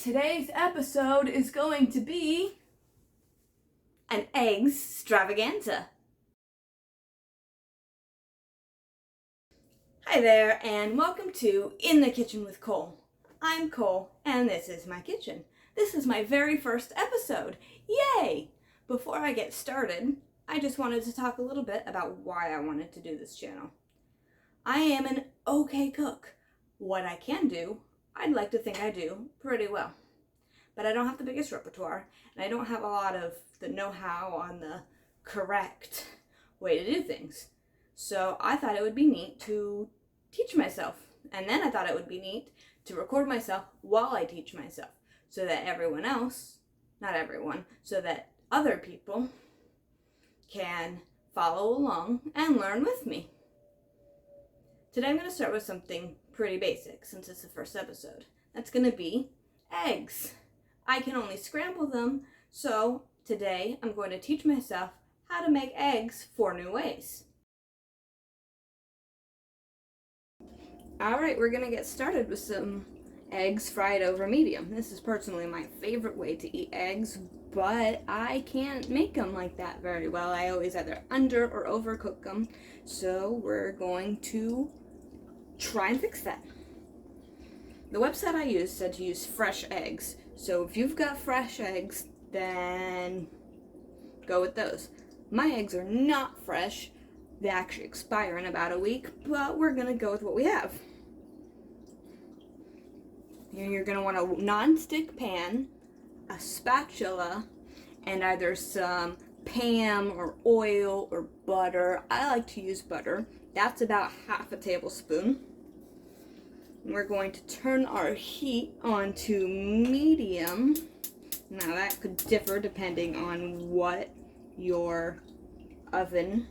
Today's episode is going to be an eggs extravaganza. Hi there, and welcome to In the Kitchen with Cole. I'm Cole, and this is my kitchen. This is my very first episode. Yay! Before I get started, I just wanted to talk a little bit about why I wanted to do this channel. I am an okay cook. What I can do, I'd like to think I do pretty well. But I don't have the biggest repertoire, and I don't have a lot of the know-how on the correct way to do things. So I thought it would be neat to teach myself. And then I thought it would be neat to record myself while I teach myself, so that everyone else, not everyone, so that other people can follow along and learn with me. Today I'm going to start with something pretty basic since it's the first episode. That's going to be eggs. I can only scramble them, so today I'm going to teach myself how to make eggs 4 new ways. Alright, we're going to get started with some eggs fried over medium. This is personally my favorite way to eat eggs, but I can't make them like that very well. I always either under or overcook them, so we're going to try and fix that. The website I used said to use fresh eggs, so if you've got fresh eggs, then go with those. My eggs are not fresh. They actually expire in about a week, but we're going to go with what we have. You're going to want a non-stick pan, a spatula, and either some Pam or oil or butter. I like to use butter. That's about half a tablespoon. We're going to turn our heat on to medium. Now that could differ depending on what your oven,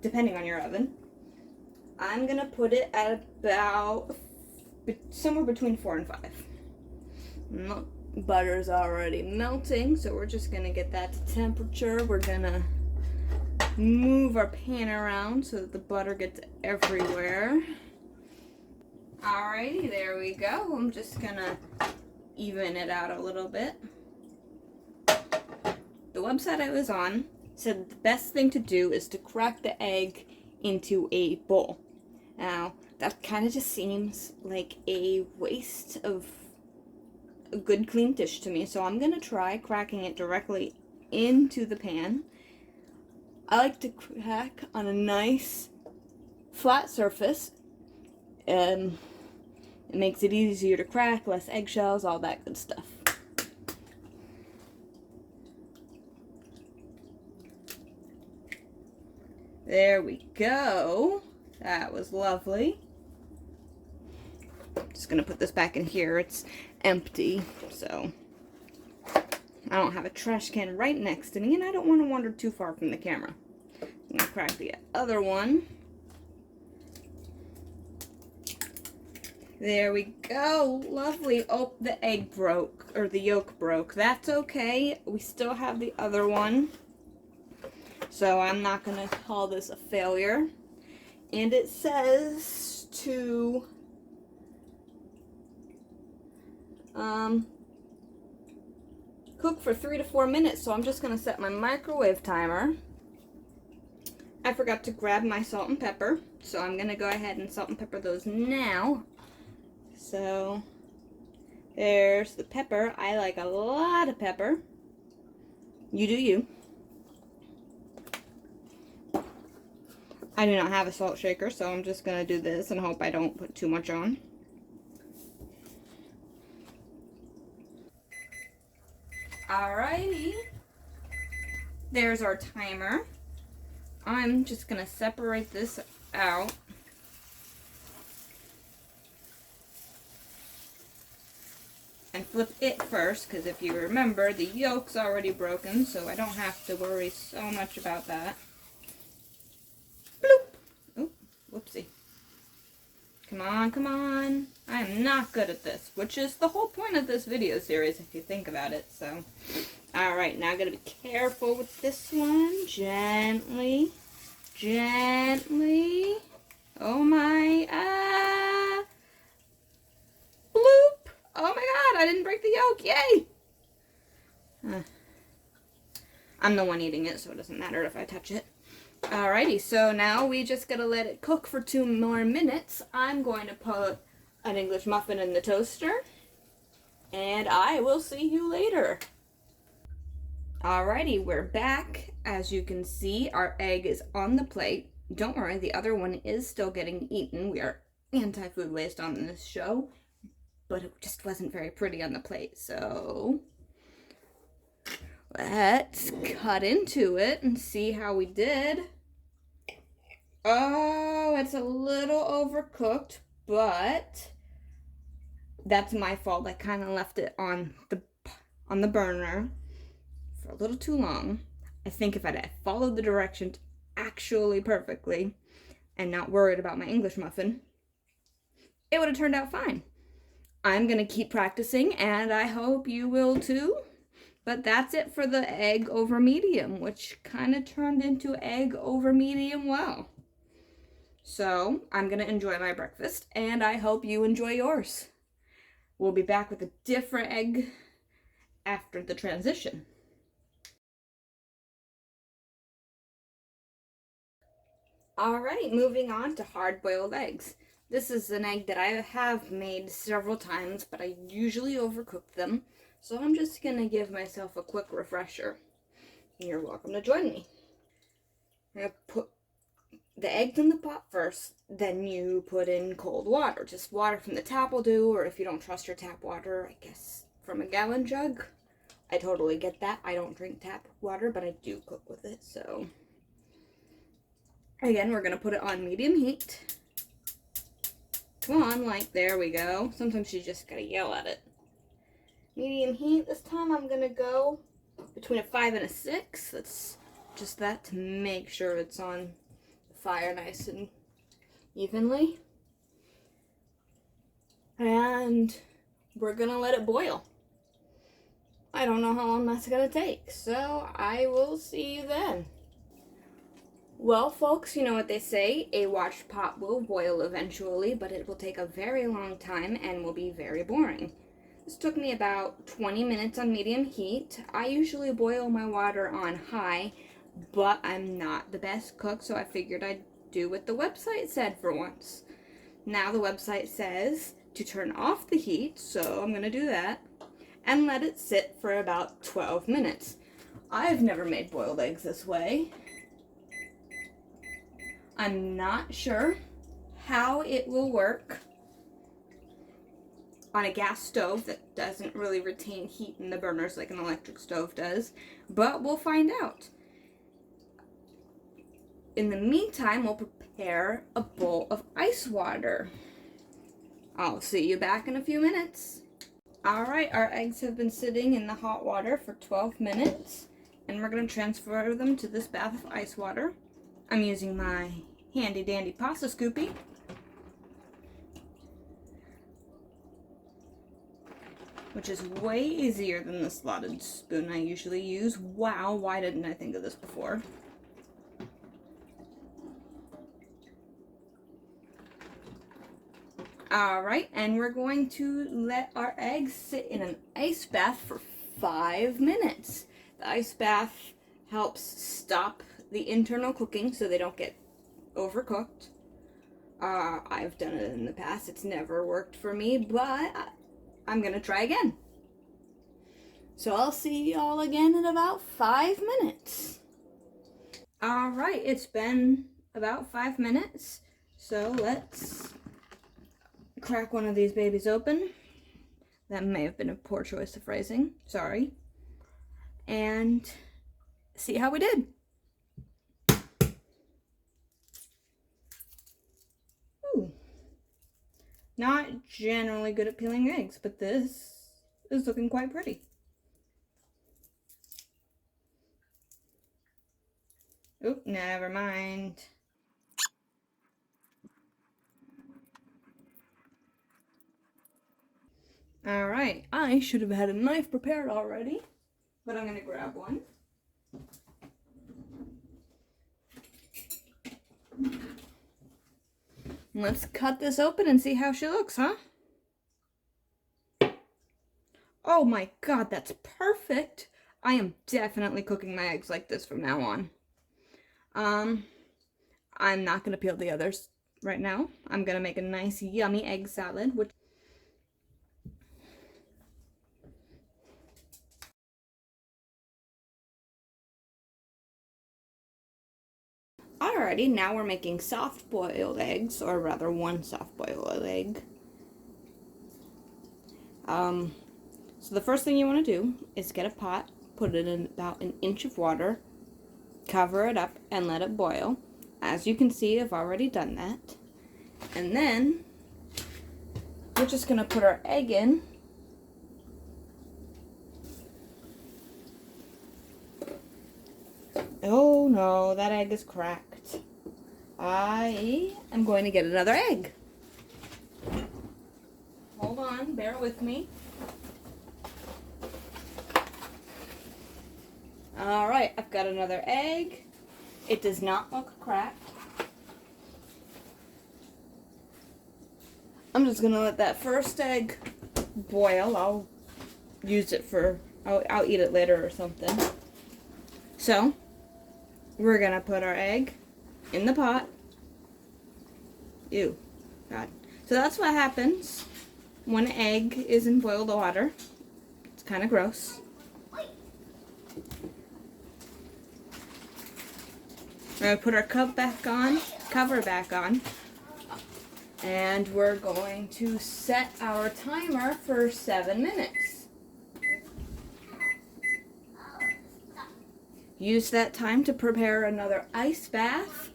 depending on your oven. I'm going to put it at about somewhere between 4 and 5. Butter's already melting, so we're just going to get that to temperature. We're going to move our pan around so that the butter gets everywhere. Alrighty, there we go. I'm just going to even it out a little bit. The website I was on said the best thing to do is to crack the egg into a bowl. Now, that kind of just seems like a waste of a good clean dish to me, so I'm going to try cracking it directly into the pan. I like to crack on a nice flat surface. It makes it easier to crack, less eggshells, all that good stuff. There we go. That was lovely. Just gonna put this back in here. It's empty, so I don't have a trash can right next to me, and I don't want to wander too far from the camera. I'm gonna crack the other one. There we go. Lovely. Oh, the egg broke, or the yolk broke. That's okay. We still have the other one, so I'm not gonna call this a failure. And it says to cook for 3 to 4 minutes, so I'm just going to set my microwave timer. I forgot to grab my salt and pepper, so I'm going to go ahead and salt and pepper those now. So there's the pepper. I like a lot of pepper. You do you. I do not have a salt shaker, so I'm just going to do this and hope I don't put too much on. Alrighty. There's our timer. I'm just going to separate this out. And flip it first, because if you remember, the yolk's already broken, so I don't have to worry so much about that. Bloop! Oh, whoopsie. Come on, come on. I am not good at this, which is the whole point of this video series, if you think about it, so. Alright, now I gotta be careful with this one. Gently. Gently. Oh my, bloop! Oh my god, I didn't break the yolk. Yay! I'm the one eating it, so it doesn't matter if I touch it. Alrighty, so now we just gotta let it cook for 2 more minutes. I'm going to put an English muffin in the toaster, and I will see you later. Alrighty, we're back. As you can see, our egg is on the plate. Don't worry, the other one is still getting eaten. We are anti-food waste on this show, but it just wasn't very pretty on the plate, so let's cut into it and see how we did. Oh, it's a little overcooked, but that's my fault. I kind of left it on the burner for a little too long. I think if I'd followed the directions actually perfectly and not worried about my English muffin, it would have turned out fine. I'm going to keep practicing, and I hope you will too. But that's it for the egg over medium, which kind of turned into egg over medium well. So I'm going to enjoy my breakfast, and I hope you enjoy yours. We'll be back with a different egg after the transition. Alright, moving on to hard-boiled eggs. This is an egg that I have made several times, but I usually overcook them. So I'm just going to give myself a quick refresher. You're welcome to join me. I'm going to put the eggs in the pot first, then you put in cold water. Just water from the tap will do, or if you don't trust your tap water, I guess from a gallon jug. I totally get that. I don't drink tap water, but I do cook with it, so. Again, we're going to put it on medium heat. Come on, like, there we go. Sometimes you just gotta yell at it. Medium heat. This time I'm gonna go between a 5 and a 6. That's just that to make sure it's on the fire nice and evenly. And we're gonna let it boil. I don't know how long that's gonna take, so I will see you then. Well, folks, you know what they say, a watched pot will boil eventually, but it will take a very long time and will be very boring. This took me about 20 minutes on medium heat. I usually boil my water on high, but I'm not the best cook, so I figured I'd do what the website said for once. Now the website says to turn off the heat, so I'm going to do that, and let it sit for about 12 minutes. I've never made boiled eggs this way. I'm not sure how it will work on a gas stove that doesn't really retain heat in the burners like an electric stove does, but we'll find out. In the meantime, we'll prepare a bowl of ice water. I'll see you back in a few minutes. Alright, our eggs have been sitting in the hot water for 12 minutes, and we're going to transfer them to this bath of ice water. I'm using my handy dandy pasta scoopy. Which is way easier than the slotted spoon I usually use. Wow, why didn't I think of this before? Alright, and we're going to let our eggs sit in an ice bath for 5 minutes. The ice bath helps stop the internal cooking so they don't get overcooked. I've done it in the past. It's never worked for me, but I'm gonna try again. So I'll see y'all again in about 5 minutes. Alright, it's been about 5 minutes, so let's crack one of these babies open. That may have been a poor choice of phrasing, sorry. And see how we did. Ooh. Not generally good at peeling eggs, but this is looking quite pretty. Oop, never mind. Alright, I should have had a knife prepared already, but I'm gonna grab one. Let's cut this open and see how she looks, huh? Oh my god, that's perfect. I am definitely cooking my eggs like this from now on. I'm not going to peel the others right now. I'm going to make a nice yummy egg salad, which alrighty, now we're making soft-boiled eggs, or rather one soft-boiled egg. So the first thing you want to do is get a pot, put it in about an inch of water, cover it up, and let it boil. As you can see, I've already done that. And then we're just going to put our egg in. Oh no, that egg is cracked. I am going to get another egg. Hold on, bear with me. Alright, I've got another egg. It does not look cracked. I'm just going to let that first egg boil. I'll use it for, I'll eat it later or something. So, we're going to put our egg in the pot. Ew, God. So that's what happens when an egg is in boiled water. It's kind of gross. We're going to put our cover back on, and we're going to set our timer for 7 minutes. Use that time to prepare another ice bath.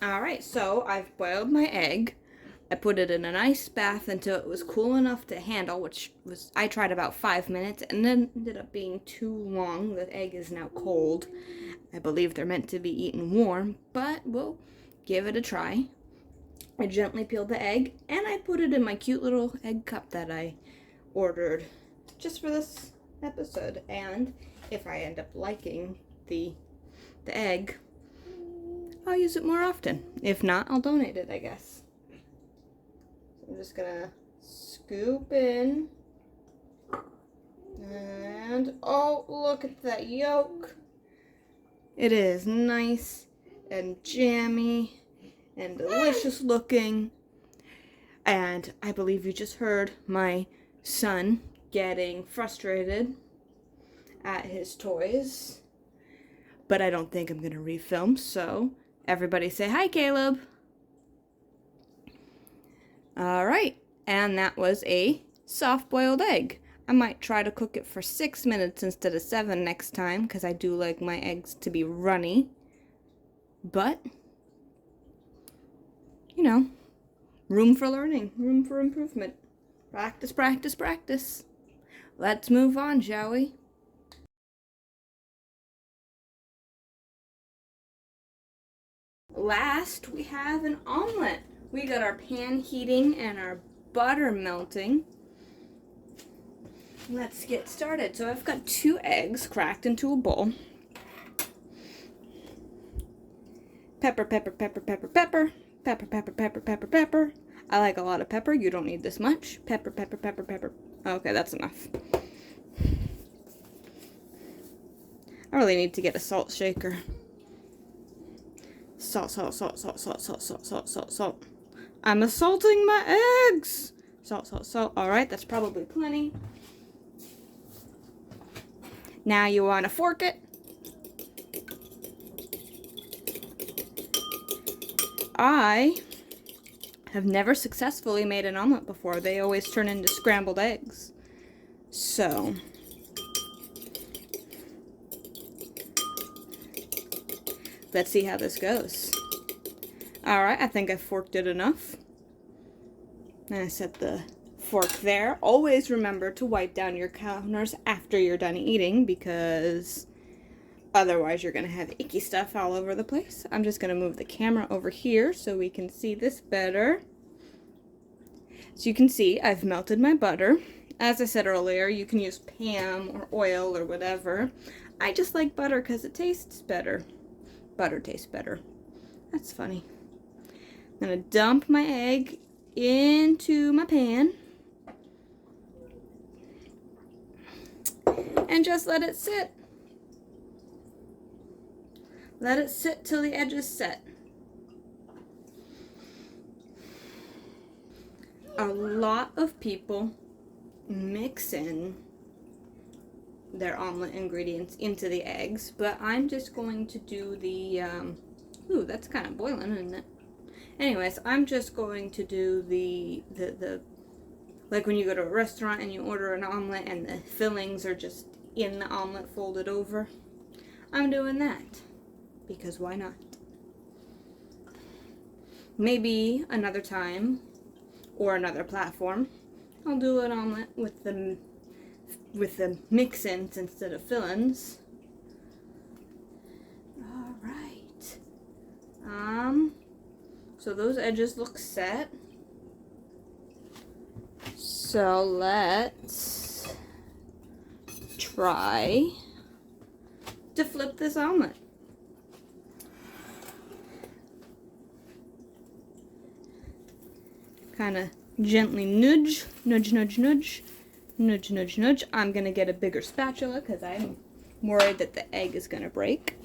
Alright, so I've boiled my egg. I put it in an ice bath until it was cool enough to handle, which was, I tried about 5 minutes, and then ended up being too long. The egg is now cold. I believe they're meant to be eaten warm, but we'll give it a try. I gently peeled the egg, and I put it in my cute little egg cup that I ordered just for this episode. And if I end up liking the egg, I'll use it more often. If not, I'll donate it, I guess. So I'm just gonna scoop in. And, oh, look at that yolk. It is nice and jammy and delicious looking. And I believe you just heard my son getting frustrated at his toys. But I don't think I'm going to refilm, so everybody say hi, Caleb. Alright, and that was a soft-boiled egg. I might try to cook it for 6 minutes instead of 7 next time, because I do like my eggs to be runny. But, you know, room for learning, room for improvement. Practice, practice, practice. Let's move on, shall we? Last, we have an omelet. We got our pan heating and our butter melting. Let's get started. So I've got 2 eggs cracked into a bowl. Pepper, pepper, pepper, pepper, pepper. Pepper, pepper, pepper, pepper, pepper. I like a lot of pepper. You don't need this much. Pepper, pepper, pepper, pepper. Okay, that's enough. I really need to get a salt shaker. Salt, salt, salt, salt, salt, salt, salt, salt, salt, salt. I'm assaulting my eggs. Salt, salt, salt. Alright, that's probably plenty. Now you want to fork it. I have never successfully made an omelet before. They always turn into scrambled eggs. So, let's see how this goes. Alright, I think I've forked it enough. And I set the fork there. Always remember to wipe down your counters after you're done eating, because otherwise you're going to have icky stuff all over the place. I'm just going to move the camera over here so we can see this better. As you can see, I've melted my butter. As I said earlier, you can use Pam or oil or whatever. I just like butter because it tastes better. Butter tastes better. That's funny. I'm going to dump my egg into my pan. and just let it sit. Let it sit till the edges set. A lot of people mix in their omelet ingredients into the eggs, but I'm just going to do the, ooh, that's kind of boiling, isn't it? Anyways, I'm just going to do the like when you go to a restaurant and you order an omelet and the fillings are just in the omelet folded over. I'm doing that, because why not? Maybe another time, or another platform, I'll do an omelet with the mix-ins instead of fillings. All right. So those edges look set. So let's try to flip this omelet. Kind of gently nudge, nudge, nudge, nudge, nudge, nudge, nudge. I'm gonna get a bigger spatula because I'm worried that the egg is gonna break.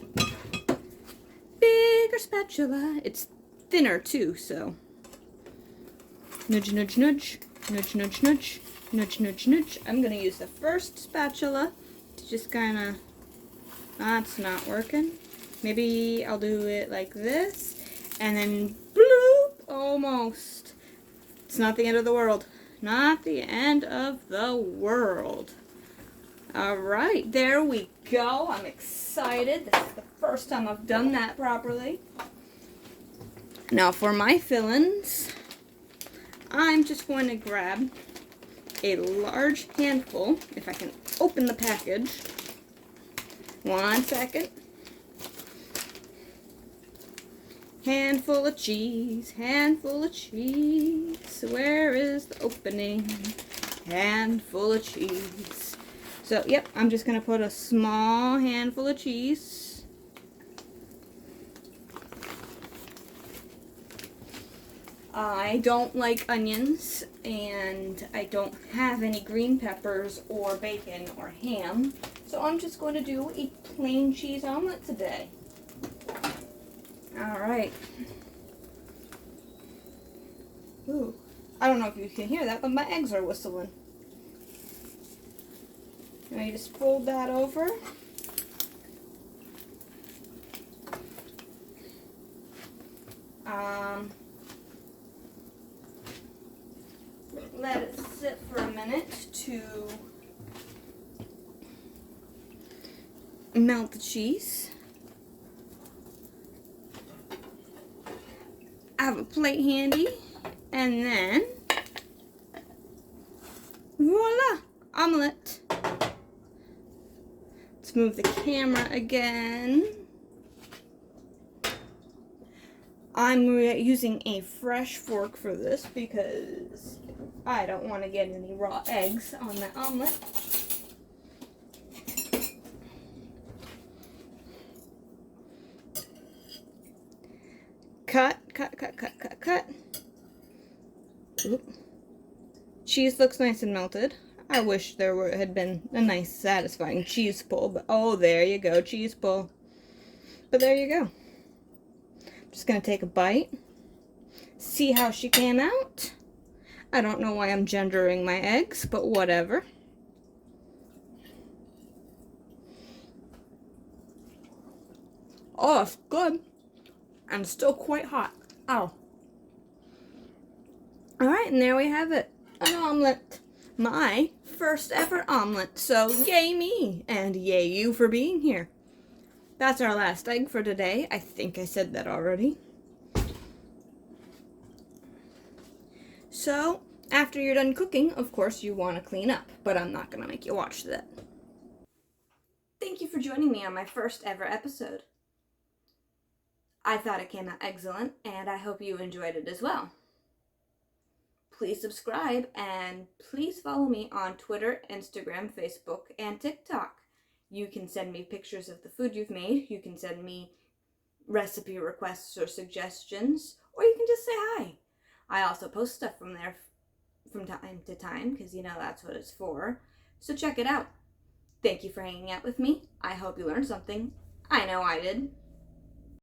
Bigger spatula. It's thinner too, so nudge, nudge, nudge, nudge, nudge, nudge, nudge, nudge, nudge. I'm gonna use the first spatula to just kind of. That's not working. Maybe I'll do it like this, and then bloop, almost. It's not the end of the world. Not the end of the world. Alright, there we go. I'm excited. This is the first time I've done that properly. Now for my fillings, I'm just going to grab a large handful, if I can open the package. 1 second. Handful of cheese, handful of cheese. Where is the opening? Handful of cheese. So, yep, I'm just going to put a small handful of cheese. I don't like onions, and I don't have any green peppers or bacon or ham. So I'm just going to do a plain cheese omelet today. Alright. Ooh. I don't know if you can hear that, but my eggs are whistling. Now you just fold that over. Let it sit for a minute to melt the cheese. I have a plate handy, and then voila, omelette. Let's move the camera again. I'm using a fresh fork for this because I don't want to get any raw eggs on the omelet. Cut, cut, cut, cut, cut, cut. Oop. Cheese looks nice and melted. I wish there had been a nice, satisfying cheese pull, but oh, there you go, cheese pull. But there you go. Just gonna take a bite, see how she came out. I don't know why I'm gendering my eggs, but whatever. Oh, it's good. And still quite hot. Ow. Alright, and there we have it. An omelet. My first ever omelet. So, yay me. And yay you for being here. That's our last egg for today. I think I said that already. So, after you're done cooking, of course, you want to clean up. But I'm not going to make you watch that. Thank you for joining me on my first ever episode. I thought it came out excellent, and I hope you enjoyed it as well. Please subscribe, and please follow me on Twitter, Instagram, Facebook, and TikTok. You can send me pictures of the food you've made, you can send me recipe requests or suggestions, or you can just say hi. I also post stuff from there from time to time, because you know that's what it's for. So check it out. Thank you for hanging out with me. I hope you learned something. I know I did.